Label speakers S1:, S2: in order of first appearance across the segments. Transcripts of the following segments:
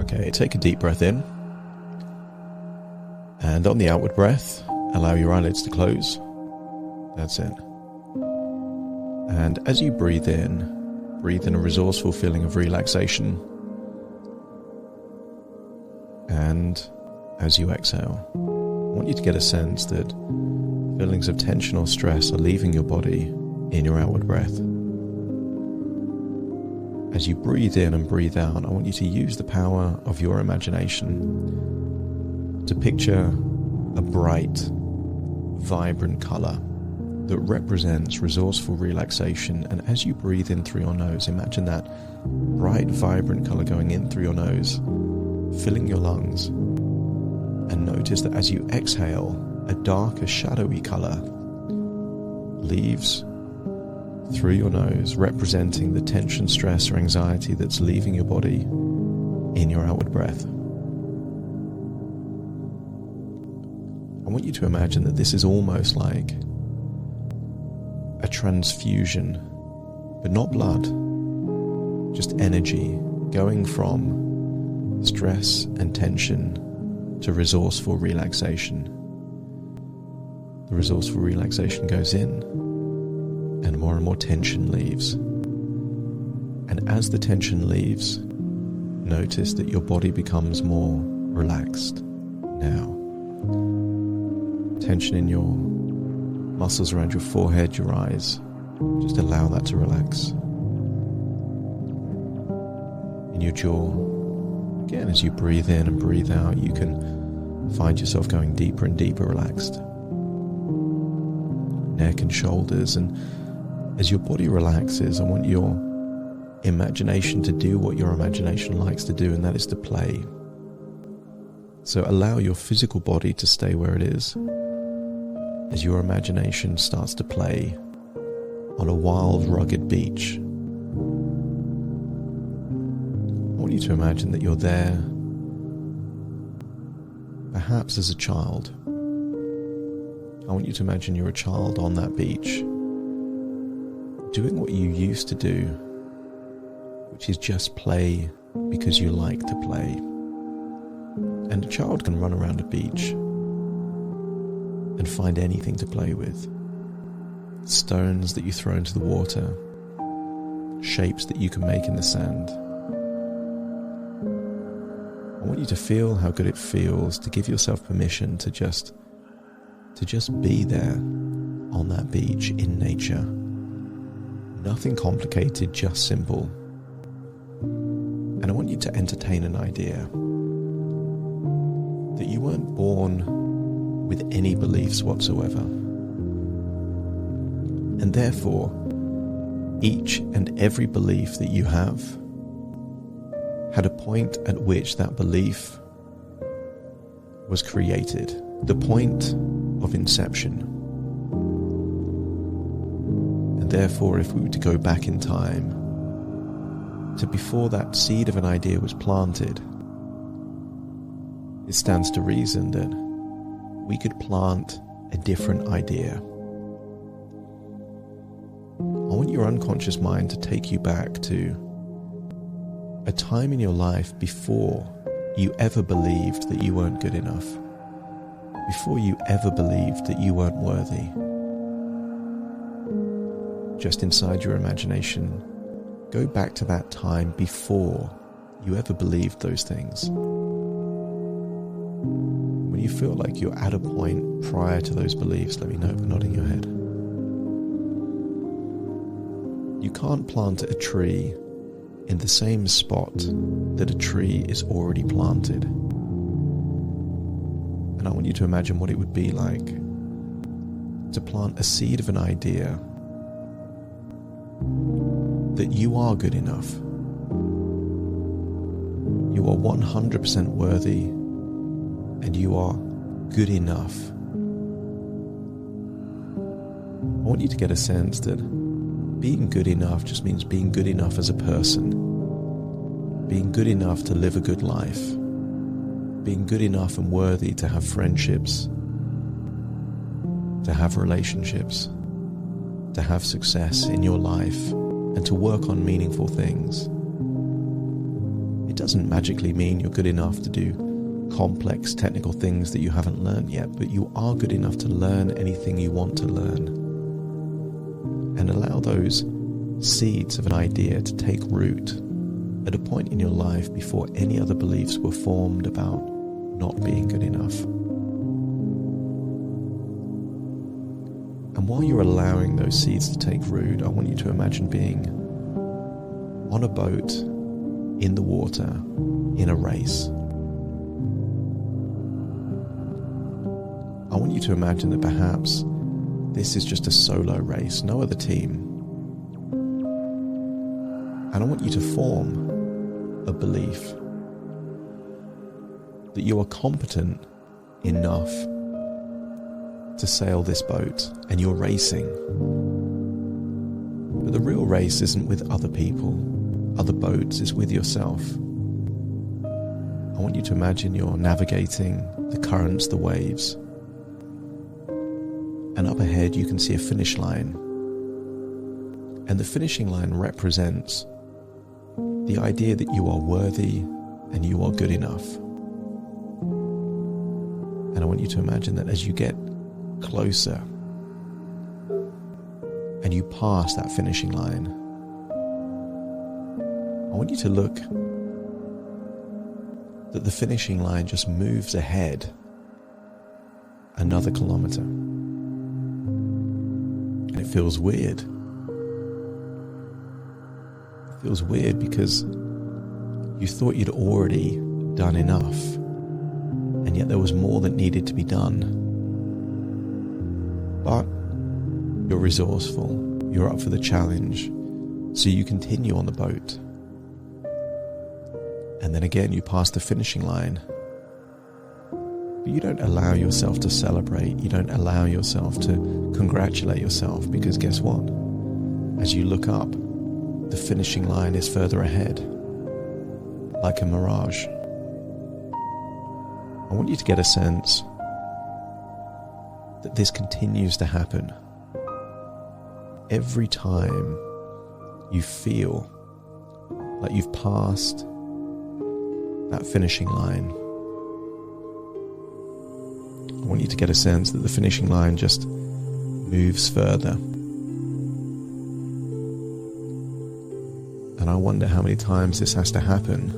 S1: Okay, take a deep breath in. And on the outward breath, allow your eyelids to close. That's it. And as you breathe in a resourceful feeling of relaxation. And as you exhale, I want you to get a sense that feelings of tension or stress are leaving your body in your outward breath. As you breathe in and breathe out, I want you to use the power of your imagination to picture a bright, vibrant color that represents resourceful relaxation. And as you breathe in through your nose, imagine that bright, vibrant color going in through your nose, filling your lungs. And notice that as you exhale, a darker, shadowy color leaves through your nose, representing the tension, stress, or anxiety that's leaving your body in your outward breath. I want you to imagine that this is almost like a transfusion, but not blood, just energy going from stress and tension to resourceful relaxation. The resourceful relaxation goes in, and more tension leaves. And as the tension leaves, notice that your body becomes more relaxed now. Tension in your muscles around your forehead, your eyes, just allow that to relax. In your jaw, again, as you breathe in and breathe out, you can find yourself going deeper and deeper relaxed. Neck and shoulders, and as your body relaxes, I want your imagination to do what your imagination likes to do, and that is to play. So allow your physical body to stay where it is as your imagination starts to play on a wild, rugged beach. I want you to imagine that you're there, perhaps as a child. I want you to imagine you're a child on that beach, doing what you used to do, which is just play because you like to play. And a child can run around a beach and find anything to play with. Stones that you throw into the water, shapes that you can make in the sand. I want you to feel how good it feels to give yourself permission to just be there on that beach in nature. Nothing complicated, just simple. And I want you to entertain an idea that you weren't born with any beliefs whatsoever. And therefore, each and every belief that you have had a point at which that belief was created, the point of inception. And therefore, if we were to go back in time to before that seed of an idea was planted, it stands to reason that we could plant a different idea. I want your unconscious mind to take you back to a time in your life before you ever believed that you weren't good enough, before you ever believed that you weren't worthy. Just inside your imagination, go back to that time before you ever believed those things. When you feel like you're at a point prior to those beliefs, let me know by nodding your head. You can't plant a tree in the same spot that a tree is already planted. And I want you to imagine what it would be like to plant a seed of an idea that you are good enough. You are 100% worthy, and you are good enough. I want you to get a sense that being good enough just means being good enough as a person, being good enough to live a good life, being good enough and worthy to have friendships, to have relationships, to have success in your life, and to work on meaningful things. It It doesn't magically mean you're good enough to do complex technical things that you haven't learned yet, but you are good enough to learn anything you want to learn. And allow those seeds of an idea to take root at a point in your life before any other beliefs were formed about not being good enough. And while you're allowing those seeds to take root, I want you to imagine being on a boat, in the water, in a race. I want you to imagine that perhaps this is just a solo race, no other team. And I want you to form a belief that you are competent enough to sail this boat, and you're racing. But the real race isn't with other people, other boats, it's with yourself. I want you to imagine you're navigating the currents, the waves, and up ahead you can see a finish line. And the finishing line represents the idea that you are worthy and you are good enough. And I want you to imagine that as you get closer and you pass that finishing line, I want you to look that the finishing line just moves ahead another kilometer. And it feels weird. It feels weird because you thought you'd already done enough, and yet there was more that needed to be done. But you're resourceful, you're up for the challenge, so you continue on the boat. And then again you pass the finishing line. But you don't allow yourself to celebrate, you don't allow yourself to congratulate yourself, because guess what? As you look up, the finishing line is further ahead, like a mirage. I want you to get a sense that this continues to happen. Every time you feel like you've passed that finishing line, I want you to get a sense that the finishing line just moves further. And I wonder how many times this has to happen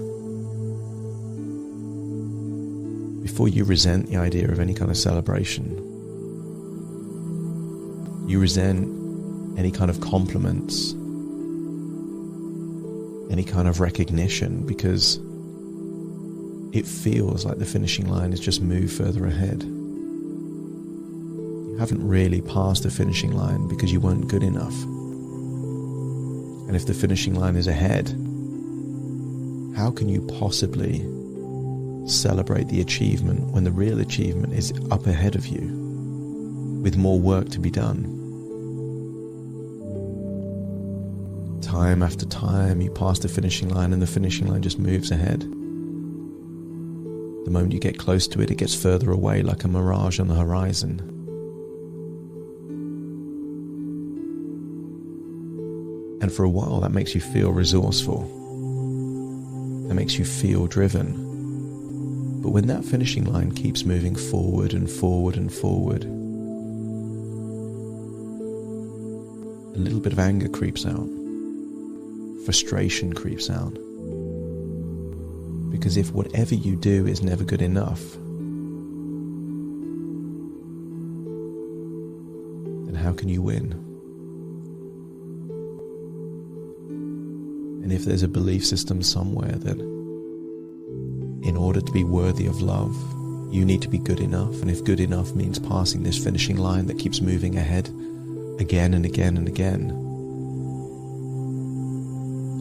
S1: before you resent the idea of any kind of celebration. You resent any kind of compliments, any kind of recognition, because it feels like the finishing line has just moved further ahead. You haven't really passed the finishing line because you weren't good enough. And if the finishing line is ahead, how can you possibly celebrate the achievement when the real achievement is up ahead of you, with more work to be done? Time after time you pass the finishing line and the finishing line just moves ahead. The moment you get close to it, it gets further away like a mirage on the horizon. And for a while that makes you feel resourceful. That makes you feel driven. But when that finishing line keeps moving forward and forward and forward, a little bit of anger creeps out. Frustration creeps out. Because if whatever you do is never good enough, then how can you win? And if there's a belief system somewhere that in order to be worthy of love, you need to be good enough, and if good enough means passing this finishing line that keeps moving ahead again and again and again,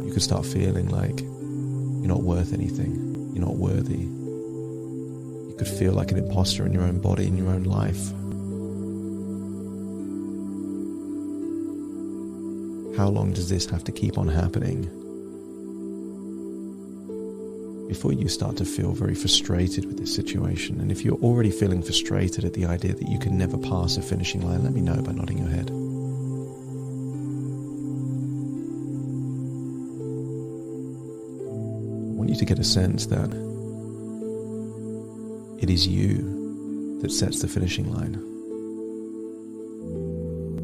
S1: you could start feeling like you're not worth anything. You're not worthy. You could feel like an imposter in your own body, in your own life. How long does this have to keep on happening before you start to feel very frustrated with this situation? And if you're already feeling frustrated at the idea that you can never pass a finishing line, let me know by nodding your head. I want you you to get a sense that it is you that sets the finishing line.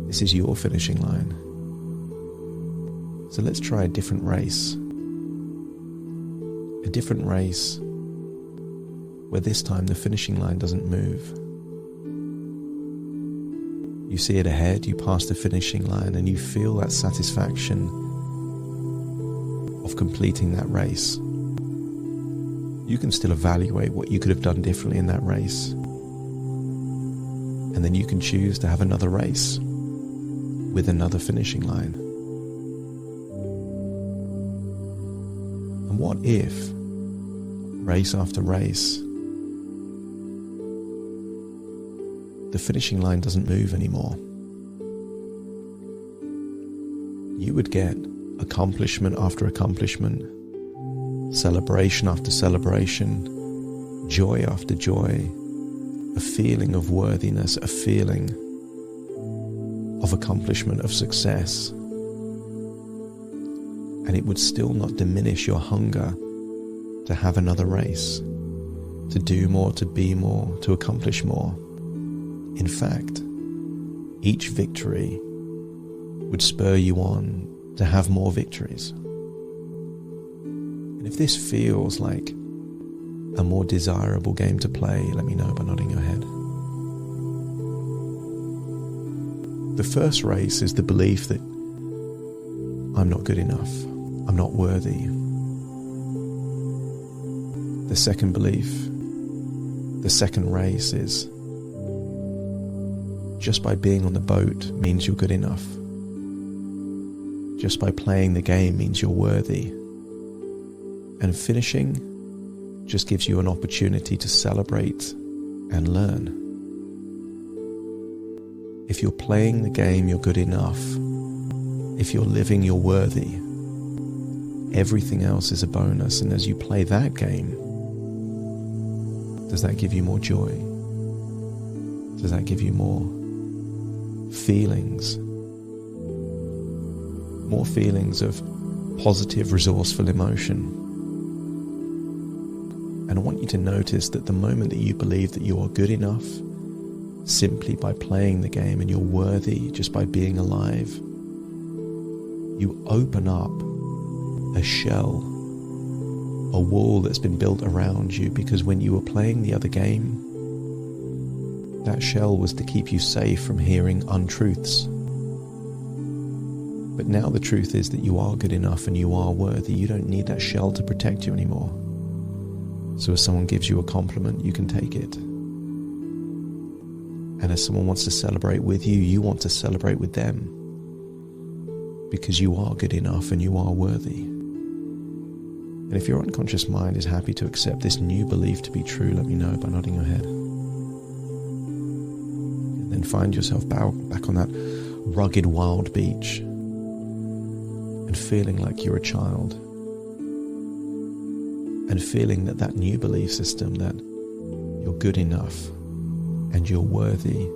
S1: This is your finishing line. So let's try a different race. A different race where this time the finishing line doesn't move. You see it ahead, you pass the finishing line, and you feel that satisfaction of completing that race. You can still evaluate what you could have done differently in that race. And then you can choose to have another race with another finishing line. And what if, race after race, the finishing line doesn't move anymore? You would get accomplishment after accomplishment, celebration after celebration, joy after joy, a feeling of worthiness, a feeling of accomplishment, of success. And it would still not diminish your hunger to have another race, to do more, to be more, to accomplish more. In fact, each victory would spur you on to have more victories. And if this feels like a more desirable game to play, let me know by nodding your head. The first race is the belief that I'm not good enough, I'm not worthy. The second belief, the second race is just by being on the boat means you're good enough. Just by playing the game means you're worthy. And finishing just gives you an opportunity to celebrate and learn. If you're playing the game, you're good enough. If you're living, you're worthy. Everything else is a bonus. And as you play that game, does that give you more joy? Does that give you more feelings? More feelings of positive, resourceful emotion. And I want you to notice that the moment that you believe that you are good enough, simply by playing the game, and you're worthy just by being alive, you open up a shell, a wall that's been built around you, because when you were playing the other game, that shell was to keep you safe from hearing untruths. But now the truth is that you are good enough and you are worthy. You don't need that shell to protect you anymore. So as someone gives you a compliment, you can take it. And as someone wants to celebrate with you, you want to celebrate with them. Because you are good enough and you are worthy. And if your unconscious mind is happy to accept this new belief to be true, let me know by nodding your head. And then find yourself back on that rugged wild beach and feeling like you're a child. And feeling that new belief system that you're good enough and you're worthy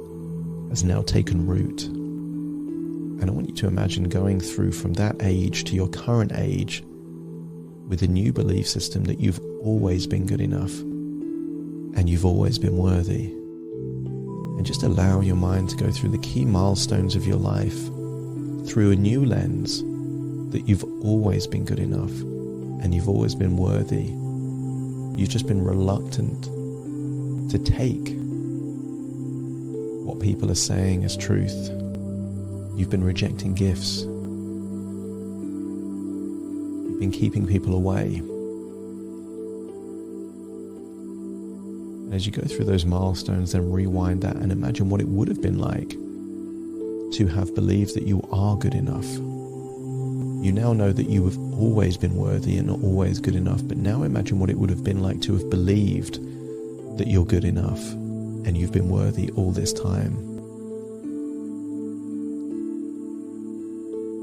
S1: has now taken root. And I want you to imagine going through from that age to your current age with a new belief system that you've always been good enough and you've always been worthy. And just allow your mind to go through the key milestones of your life through a new lens that you've always been good enough and you've always been worthy. You've just been reluctant to take what people are saying as truth. You've been rejecting gifts. You've been keeping people away. And as you go through those milestones, then rewind that and imagine what it would have been like to have believed that you are good enough. You now know that you have always been worthy and always good enough, but now imagine what it would have been like to have believed that you're good enough and you've been worthy all this time.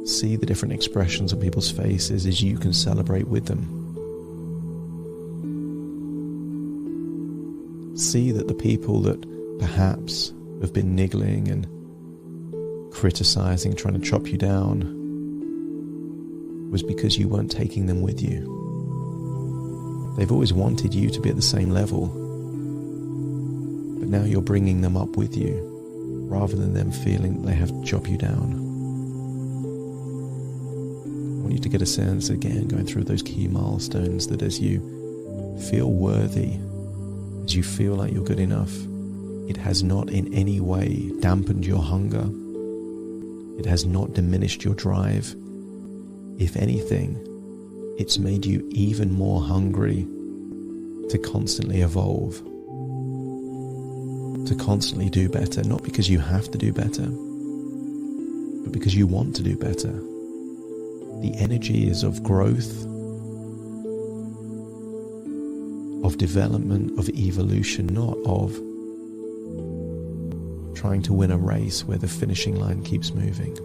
S1: See the different expressions on people's faces as you can celebrate with them. See that the people that perhaps have been niggling and criticizing, trying to chop you down, was because you weren't taking them with you. They've always wanted you to be at the same level, but now you're bringing them up with you, rather than them feeling that they have to chop you down. I want you to get a sense, again, going through those key milestones, that as you feel worthy, as you feel like you're good enough, it has not in any way dampened your hunger. It has not diminished your drive. If anything, it's made you even more hungry to constantly evolve, to constantly do better, not because you have to do better, but because you want to do better. The energy is of growth, of development, of evolution, not of trying to win a race where the finishing line keeps moving.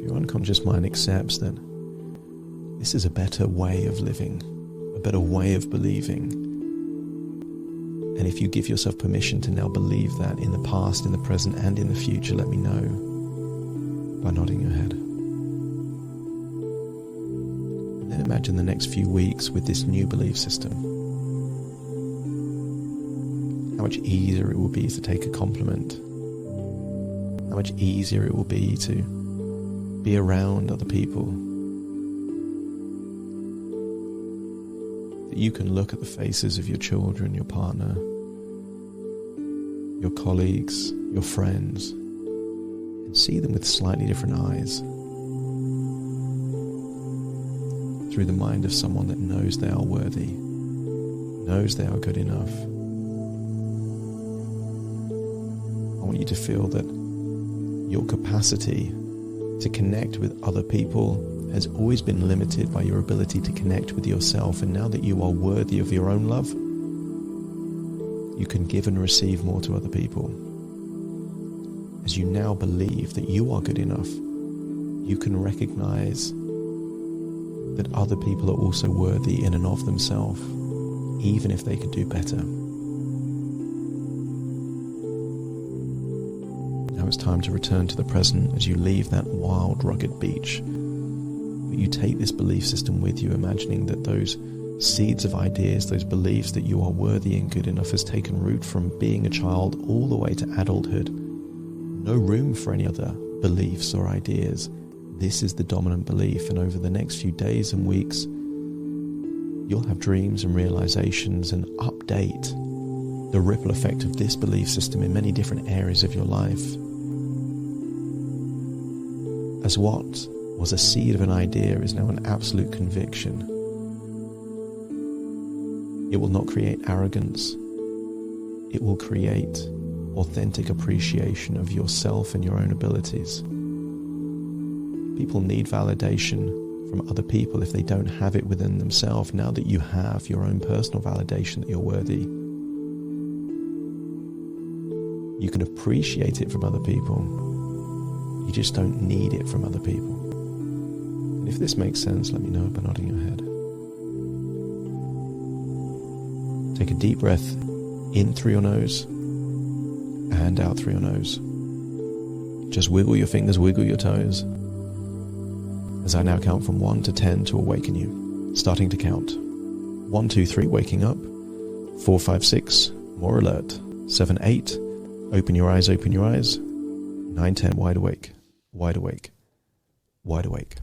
S1: If your unconscious mind accepts that this is a better way of living, a better way of believing, and if you give yourself permission to now believe that in the past, in the present, and in the future, let me know by nodding your head. And then imagine the next few weeks with this new belief system. How much easier it will be to take a compliment. How much easier it will be to be around other people. That you can look at the faces of your children, your partner, your colleagues, your friends, and see them with slightly different eyes. Through the mind of someone that knows they are worthy, knows they are good enough. I want you to feel that your capacity to connect with other people has always been limited by your ability to connect with yourself, and now that you are worthy of your own love, you can give and receive more to other people. As you now believe that you are good enough, you can recognize that other people are also worthy in and of themselves, even if they could do better. Now it's time to return to the present as you leave that wild, rugged beach. But you take this belief system with you, imagining that those seeds of ideas, those beliefs that you are worthy and good enough, has taken root from being a child all the way to adulthood. No room for any other beliefs or ideas. This is the dominant belief, and over the next few days and weeks, you'll have dreams and realizations and update the ripple effect of this belief system in many different areas of your life. As what was a seed of an idea is now an absolute conviction. It will not create arrogance. It will create authentic appreciation of yourself and your own abilities. People need validation from other people if they don't have it within themselves. Now that you have your own personal validation that you're worthy, you can appreciate it from other people. You just don't need it from other people. And if this makes sense, let me know by nodding your head. Take a deep breath in through your nose and out through your nose. Just wiggle your fingers, wiggle your toes, as I now count from 1 to 10 to awaken you. Starting to count. 1, 2, 3, waking up. 4, 5, 6, more alert. 7, 8, open your eyes, open your eyes. 9, 10, wide awake, wide awake, wide awake.